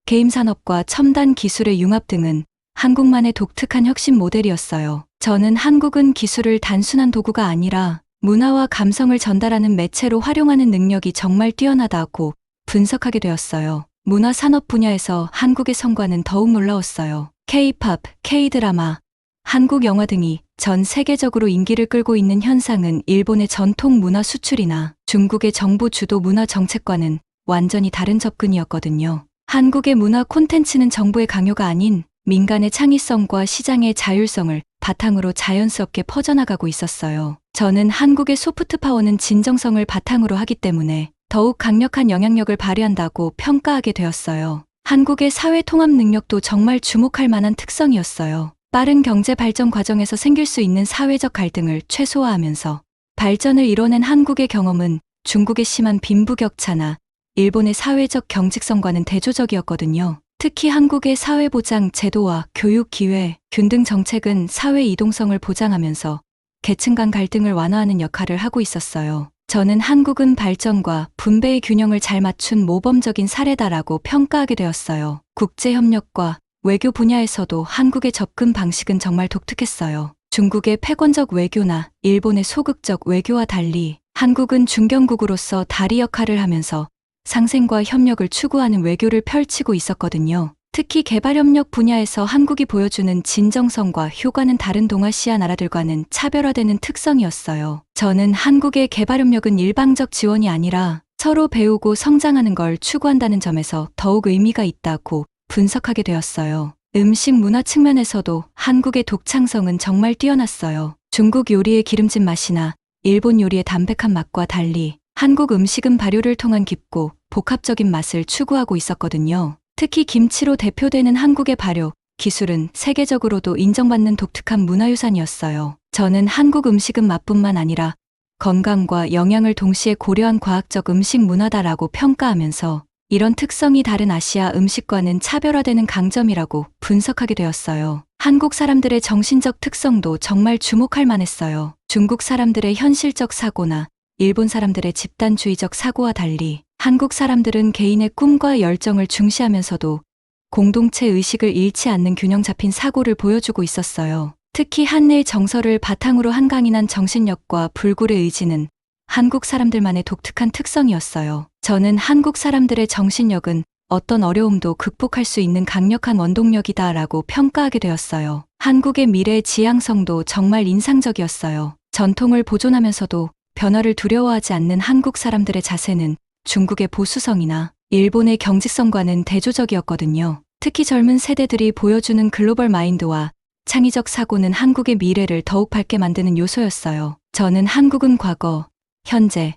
게임 산업과 첨단 기술의 융합 등은 한국만의 독특한 혁신 모델이었어요. 저는 한국은 기술을 단순한 도구가 아니라 문화와 감성을 전달하는 매체로 활용하는 능력이 정말 뛰어나다고 분석하게 되었어요. 문화 산업 분야에서 한국의 성과는 더욱 놀라웠어요. K-팝, K-드라마, 한국 영화 등이 전 세계적으로 인기를 끌고 있는 현상은 일본의 전통 문화 수출이나 중국의 정부 주도 문화 정책과는 완전히 다른 접근이었거든요. 한국의 문화 콘텐츠는 정부의 강요가 아닌 민간의 창의성과 시장의 자율성을 바탕으로 자연스럽게 퍼져나가고 있었어요. 저는 한국의 소프트 파워는 진정성을 바탕으로 하기 때문에 더욱 강력한 영향력을 발휘한다고 평가하게 되었어요. 한국의 사회 통합 능력도 정말 주목할 만한 특성이었어요. 빠른 경제 발전 과정에서 생길 수 있는 사회적 갈등을 최소화하면서 발전을 이뤄낸 한국의 경험은 중국의 심한 빈부격차나 일본의 사회적 경직성과는 대조적이었거든요. 특히 한국의 사회보장 제도와 교육 기회, 균등 정책은 사회 이동성을 보장하면서 계층 간 갈등을 완화하는 역할을 하고 있었어요. 저는 한국은 발전과 분배의 균형을 잘 맞춘 모범적인 사례다라고 평가하게 되었어요. 국제협력과 외교 분야에서도 한국의 접근 방식은 정말 독특했어요. 중국의 패권적 외교나 일본의 소극적 외교와 달리 한국은 중견국으로서 다리 역할을 하면서 상생과 협력을 추구하는 외교를 펼치고 있었거든요. 특히 개발협력 분야에서 한국이 보여주는 진정성과 효과는 다른 동아시아 나라들과는 차별화되는 특성이었어요. 저는 한국의 개발협력은 일방적 지원이 아니라 서로 배우고 성장하는 걸 추구한다는 점에서 더욱 의미가 있다고 분석하게 되었어요. 음식 문화 측면에서도 한국의 독창성은 정말 뛰어났어요. 중국 요리의 기름진 맛이나 일본 요리의 담백한 맛과 달리 한국 음식은 발효를 통한 깊고 복합적인 맛을 추구하고 있었거든요. 특히 김치로 대표되는 한국의 발효 기술은 세계적으로도 인정받는 독특한 문화유산이었어요. 저는 한국 음식은 맛뿐만 아니라 건강과 영양을 동시에 고려한 과학적 음식 문화다라고 평가하면서 이런 특성이 다른 아시아 음식과는 차별화되는 강점이라고 분석하게 되었어요. 한국 사람들의 정신적 특성도 정말 주목할 만했어요. 중국 사람들의 현실적 사고나 일본 사람들의 집단주의적 사고와 달리 한국 사람들은 개인의 꿈과 열정을 중시하면서도 공동체 의식을 잃지 않는 균형 잡힌 사고를 보여주고 있었어요. 특히 한일 정서를 바탕으로 한 강인한 정신력과 불굴의 의지는 한국 사람들만의 독특한 특성이었어요. 저는 한국 사람들의 정신력은 어떤 어려움도 극복할 수 있는 강력한 원동력이다라고 평가하게 되었어요. 한국의 미래 지향성도 정말 인상적이었어요. 전통을 보존하면서도 변화를 두려워하지 않는 한국 사람들의 자세는 중국의 보수성이나 일본의 경직성과는 대조적이었거든요. 특히 젊은 세대들이 보여주는 글로벌 마인드와 창의적 사고는 한국의 미래를 더욱 밝게 만드는 요소였어요. 저는 한국은 과거, 현재,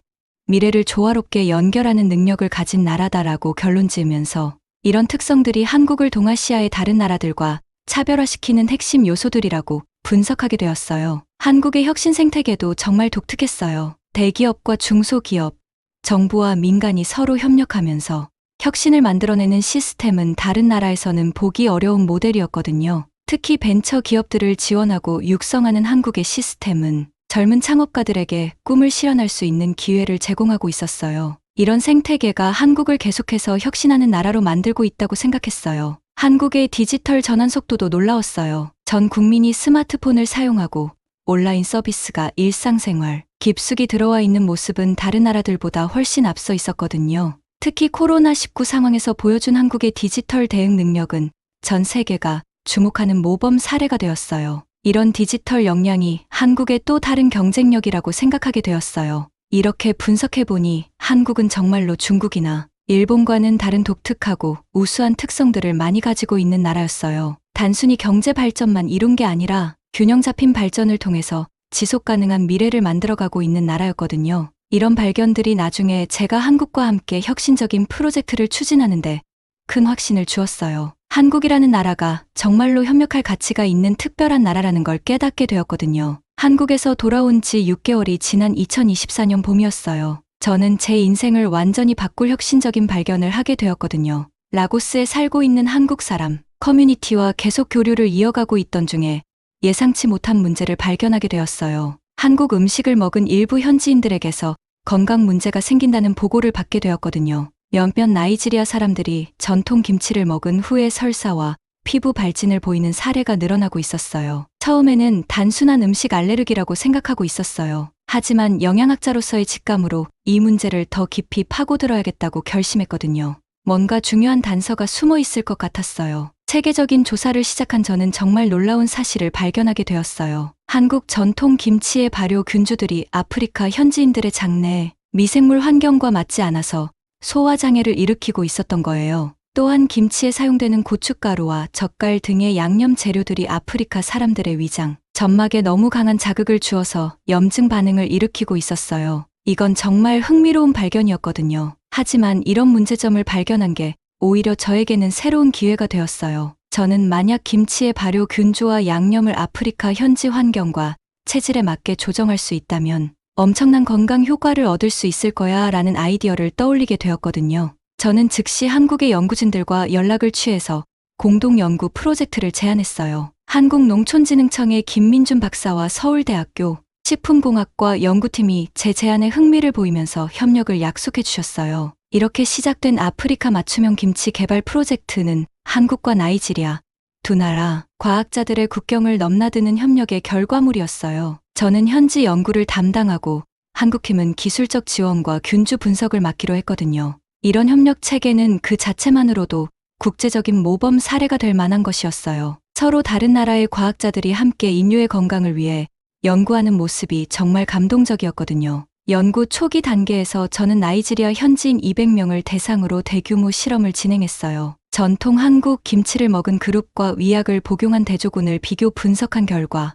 미래를 조화롭게 연결하는 능력을 가진 나라다라고 결론 지으면서 이런 특성들이 한국을 동아시아의 다른 나라들과 차별화시키는 핵심 요소들이라고 분석하게 되었어요. 한국의 혁신 생태계도 정말 독특했어요. 대기업과 중소기업, 정부와 민간이 서로 협력하면서 혁신을 만들어내는 시스템은 다른 나라에서는 보기 어려운 모델이었거든요. 특히 벤처 기업들을 지원하고 육성하는 한국의 시스템은 젊은 창업가들에게 꿈을 실현할 수 있는 기회를 제공하고 있었어요. 이런 생태계가 한국을 계속해서 혁신하는 나라로 만들고 있다고 생각했어요. 한국의 디지털 전환 속도도 놀라웠어요. 전 국민이 스마트폰을 사용하고 온라인 서비스가 일상생활, 깊숙이 들어와 있는 모습은 다른 나라들보다 훨씬 앞서 있었거든요. 특히 코로나19 상황에서 보여준 한국의 디지털 대응 능력은 전 세계가 주목하는 모범 사례가 되었어요. 이런 디지털 역량이 한국의 또 다른 경쟁력이라고 생각하게 되었어요. 이렇게 분석해보니 한국은 정말로 중국이나 일본과는 다른 독특하고 우수한 특성들을 많이 가지고 있는 나라였어요. 단순히 경제 발전만 이룬 게 아니라 균형 잡힌 발전을 통해서 지속 가능한 미래를 만들어가고 있는 나라였거든요. 이런 발견들이 나중에 제가 한국과 함께 혁신적인 프로젝트를 추진하는데 큰 확신을 주었어요. 한국이라는 나라가 정말로 협력할 가치가 있는 특별한 나라라는 걸 깨닫게 되었거든요. 한국에서 돌아온 지 6개월이 지난 2024년 봄이었어요. 저는 제 인생을 완전히 바꿀 혁신적인 발견을 하게 되었거든요. 라고스에 살고 있는 한국 사람, 커뮤니티와 계속 교류를 이어가고 있던 중에 예상치 못한 문제를 발견하게 되었어요. 한국 음식을 먹은 일부 현지인들에게서 건강 문제가 생긴다는 보고를 받게 되었거든요. 몇몇 나이지리아 사람들이 전통 김치를 먹은 후에 설사와 피부 발진을 보이는 사례가 늘어나고 있었어요. 처음에는 단순한 음식 알레르기라고 생각하고 있었어요. 하지만 영양학자로서의 직감으로 이 문제를 더 깊이 파고들어야겠다고 결심했거든요. 뭔가 중요한 단서가 숨어 있을 것 같았어요. 체계적인 조사를 시작한 저는 정말 놀라운 사실을 발견하게 되었어요. 한국 전통 김치의 발효 균주들이 아프리카 현지인들의 장내에 미생물 환경과 맞지 않아서 소화장애를 일으키고 있었던 거예요. 또한 김치에 사용되는 고춧가루와 젓갈 등의 양념 재료들이 아프리카 사람들의 위장, 점막에 너무 강한 자극을 주어서 염증 반응을 일으키고 있었어요. 이건 정말 흥미로운 발견이었거든요. 하지만 이런 문제점을 발견한 게 오히려 저에게는 새로운 기회가 되었어요. 저는 만약 김치의 발효 균주와 양념을 아프리카 현지 환경과 체질에 맞게 조정할 수 있다면 엄청난 건강 효과를 얻을 수 있을 거야 라는 아이디어를 떠올리게 되었거든요. 저는 즉시 한국의 연구진들과 연락을 취해서 공동 연구 프로젝트를 제안했어요. 한국농촌진흥청의 김민준 박사와 서울대학교 식품공학과 연구팀이 제 제안에 흥미를 보이면서 협력을 약속해 주셨어요. 이렇게 시작된 아프리카 맞춤형 김치 개발 프로젝트는 한국과 나이지리아 두 나라 과학자들의 국경을 넘나드는 협력의 결과물이었어요. 저는 현지 연구를 담당하고 한국팀은 기술적 지원과 균주 분석을 맡기로 했거든요. 이런 협력 체계는 그 자체만으로도 국제적인 모범 사례가 될 만한 것이었어요. 서로 다른 나라의 과학자들이 함께 인류의 건강을 위해 연구하는 모습이 정말 감동적이었거든요. 연구 초기 단계에서 저는 나이지리아 현지인 200명을 대상으로 대규모 실험을 진행했어요. 전통 한국 김치를 먹은 그룹과 위약을 복용한 대조군을 비교 분석한 결과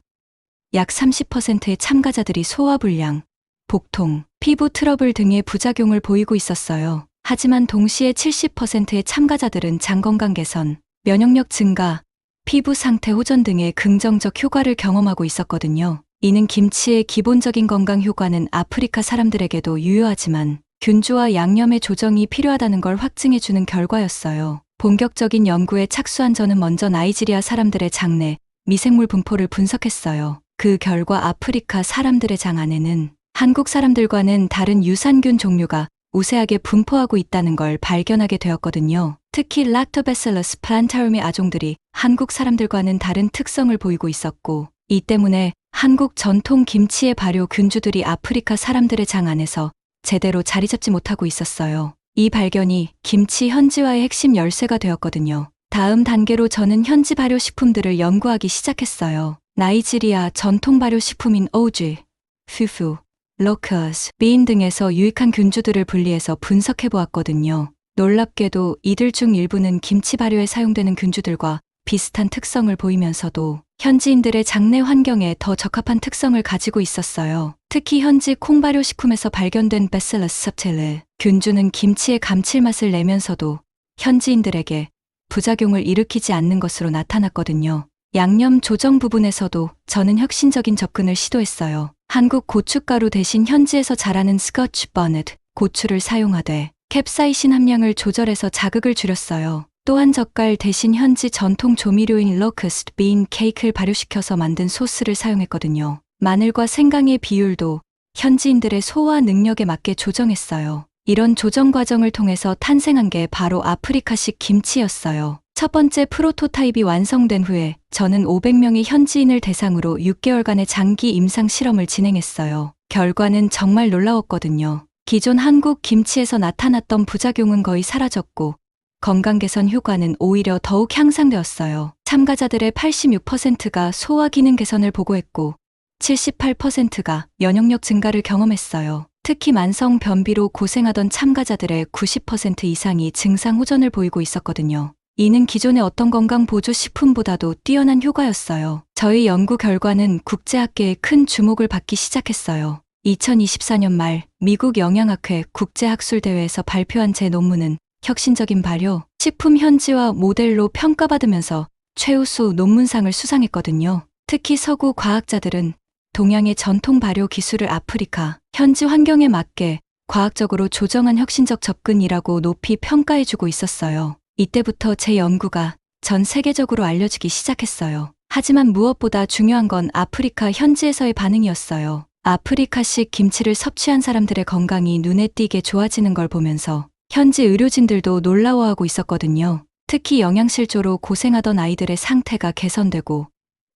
약 30%의 참가자들이 소화불량, 복통, 피부 트러블 등의 부작용을 보이고 있었어요. 하지만 동시에 70%의 참가자들은 장 건강 개선, 면역력 증가, 피부 상태 호전 등의 긍정적 효과를 경험하고 있었거든요. 이는 김치의 기본적인 건강 효과는 아프리카 사람들에게도 유효하지만 균주와 양념의 조정이 필요하다는 걸 확증해주는 결과였어요. 본격적인 연구에 착수한 저는 먼저 나이지리아 사람들의 장내 미생물 분포를 분석했어요. 그 결과 아프리카 사람들의 장 안에는 한국 사람들과는 다른 유산균 종류가 우세하게 분포하고 있다는 걸 발견하게 되었거든요. 특히 락토베실러스 플란타름의 아종들이 한국 사람들과는 다른 특성을 보이고 있었고, 이 때문에 한국 전통 김치의 발효 균주들이 아프리카 사람들의 장 안에서 제대로 자리 잡지 못하고 있었어요. 이 발견이 김치 현지화의 핵심 열쇠가 되었거든요. 다음 단계로 저는 현지 발효 식품들을 연구하기 시작했어요. 나이지리아 전통 발효 식품인 오지, 푸푸, 로커스, 빈 등에서 유익한 균주들을 분리해서 분석해 보았거든요. 놀랍게도 이들 중 일부는 김치 발효에 사용되는 균주들과 비슷한 특성을 보이면서도 현지인들의 장내 환경에 더 적합한 특성을 가지고 있었어요. 특히 현지 콩 발효 식품에서 발견된 베실러스 섭틸레 균주는 김치의 감칠맛을 내면서도 현지인들에게 부작용을 일으키지 않는 것으로 나타났거든요. 양념 조정 부분에서도 저는 혁신적인 접근을 시도했어요. 한국 고춧가루 대신 현지에서 자라는 스코치 버넷 고추를 사용하되 캡사이신 함량을 조절해서 자극을 줄였어요. 또한 젓갈 대신 현지 전통 조미료인 로커스트 빈 케이크를 발효시켜서 만든 소스를 사용했거든요. 마늘과 생강의 비율도 현지인들의 소화 능력에 맞게 조정했어요. 이런 조정 과정을 통해서 탄생한 게 바로 아프리카식 김치였어요. 첫 번째 프로토타입이 완성된 후에 저는 500명의 현지인을 대상으로 6개월간의 장기 임상 실험을 진행했어요. 결과는 정말 놀라웠거든요. 기존 한국 김치에서 나타났던 부작용은 거의 사라졌고 건강 개선 효과는 오히려 더욱 향상되었어요. 참가자들의 86%가 소화 기능 개선을 보고했고 78%가 면역력 증가를 경험했어요. 특히 만성 변비로 고생하던 참가자들의 90% 이상이 증상 호전을 보이고 있었거든요. 이는 기존의 어떤 건강 보조 식품보다도 뛰어난 효과였어요. 저희 연구 결과는 국제학계에 큰 주목을 받기 시작했어요. 2024년 말 미국 영양학회 국제학술대회에서 발표한 제 논문은 혁신적인 발효, 식품 현지화 모델로 평가받으면서 최우수 논문상을 수상했거든요. 특히 서구 과학자들은 동양의 전통 발효 기술을 아프리카, 현지 환경에 맞게 과학적으로 조정한 혁신적 접근이라고 높이 평가해주고 있었어요. 이때부터 제 연구가 전 세계적으로 알려지기 시작했어요. 하지만 무엇보다 중요한 건 아프리카 현지에서의 반응이었어요. 아프리카식 김치를 섭취한 사람들의 건강이 눈에 띄게 좋아지는 걸 보면서 현지 의료진들도 놀라워하고 있었거든요. 특히 영양실조로 고생하던 아이들의 상태가 개선되고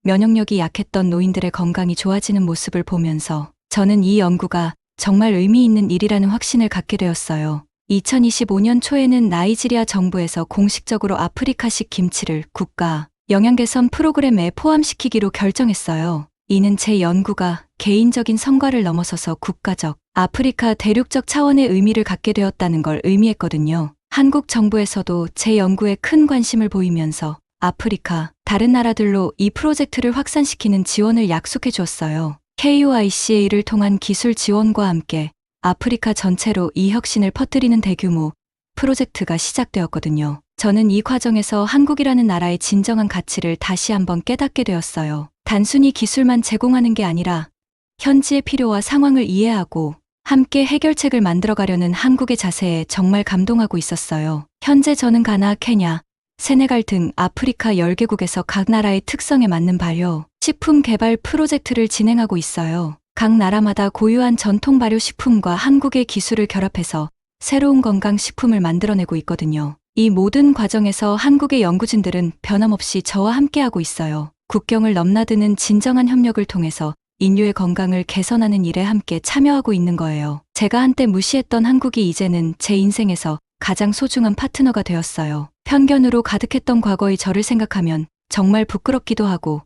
면역력이 약했던 노인들의 건강이 좋아지는 모습을 보면서 저는 이 연구가 정말 의미 있는 일이라는 확신을 갖게 되었어요. 2025년 초에는 나이지리아 정부에서 공식적으로 아프리카식 김치를 국가 영양 개선 프로그램에 포함시키기로 결정했어요. 이는 제 연구가 개인적인 성과를 넘어서서 국가적, 아프리카 대륙적 차원의 의미를 갖게 되었다는 걸 의미했거든요. 한국 정부에서도 제 연구에 큰 관심을 보이면서 아프리카, 다른 나라들로 이 프로젝트를 확산시키는 지원을 약속해 주었어요. KUICA를 통한 기술 지원과 함께 아프리카 전체로 이 혁신을 퍼뜨리는 대규모 프로젝트가 시작되었거든요. 저는 이 과정에서 한국이라는 나라의 진정한 가치를 다시 한번 깨닫게 되었어요. 단순히 기술만 제공하는 게 아니라 현지의 필요와 상황을 이해하고 함께 해결책을 만들어가려는 한국의 자세에 정말 감동하고 있었어요. 현재 저는 가나, 케냐, 세네갈 등 아프리카 10개국에서 각 나라의 특성에 맞는 발효, 식품 개발 프로젝트를 진행하고 있어요. 각 나라마다 고유한 전통 발효 식품과 한국의 기술을 결합해서 새로운 건강식품을 만들어내고 있거든요. 이 모든 과정에서 한국의 연구진들은 변함없이 저와 함께하고 있어요. 국경을 넘나드는 진정한 협력을 통해서 인류의 건강을 개선하는 일에 함께 참여하고 있는 거예요. 제가 한때 무시했던 한국이 이제는 제 인생에서 가장 소중한 파트너가 되었어요. 편견으로 가득했던 과거의 저를 생각하면 정말 부끄럽기도 하고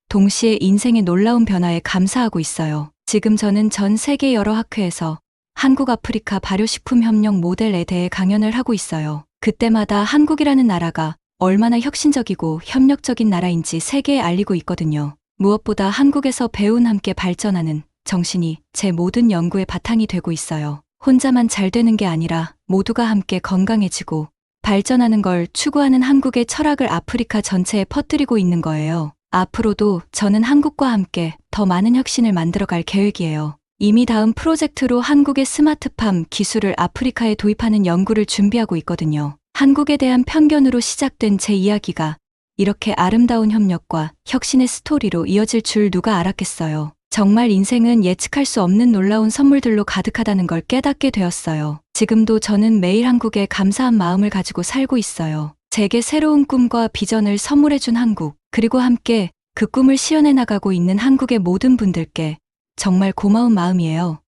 동시에 인생의 놀라운 변화에 감사하고 있어요. 지금 저는 전 세계 여러 학회에서 한국 아프리카 발효식품 협력 모델에 대해 강연을 하고 있어요. 그때마다 한국이라는 나라가 얼마나 혁신적이고 협력적인 나라인지 세계에 알리고 있거든요. 무엇보다 한국에서 배운 함께 발전하는 정신이 제 모든 연구의 바탕이 되고 있어요. 혼자만 잘 되는 게 아니라 모두가 함께 건강해지고 발전하는 걸 추구하는 한국의 철학을 아프리카 전체에 퍼뜨리고 있는 거예요. 앞으로도 저는 한국과 함께 더 많은 혁신을 만들어갈 계획이에요. 이미 다음 프로젝트로 한국의 스마트팜 기술을 아프리카에 도입하는 연구를 준비하고 있거든요. 한국에 대한 편견으로 시작된 제 이야기가 이렇게 아름다운 협력과 혁신의 스토리로 이어질 줄 누가 알았겠어요. 정말 인생은 예측할 수 없는 놀라운 선물들로 가득하다는 걸 깨닫게 되었어요. 지금도 저는 매일 한국에 감사한 마음을 가지고 살고 있어요. 제게 새로운 꿈과 비전을 선물해준 한국, 그리고 함께 그 꿈을 시연해 나가고 있는 한국의 모든 분들께 정말 고마운 마음이에요.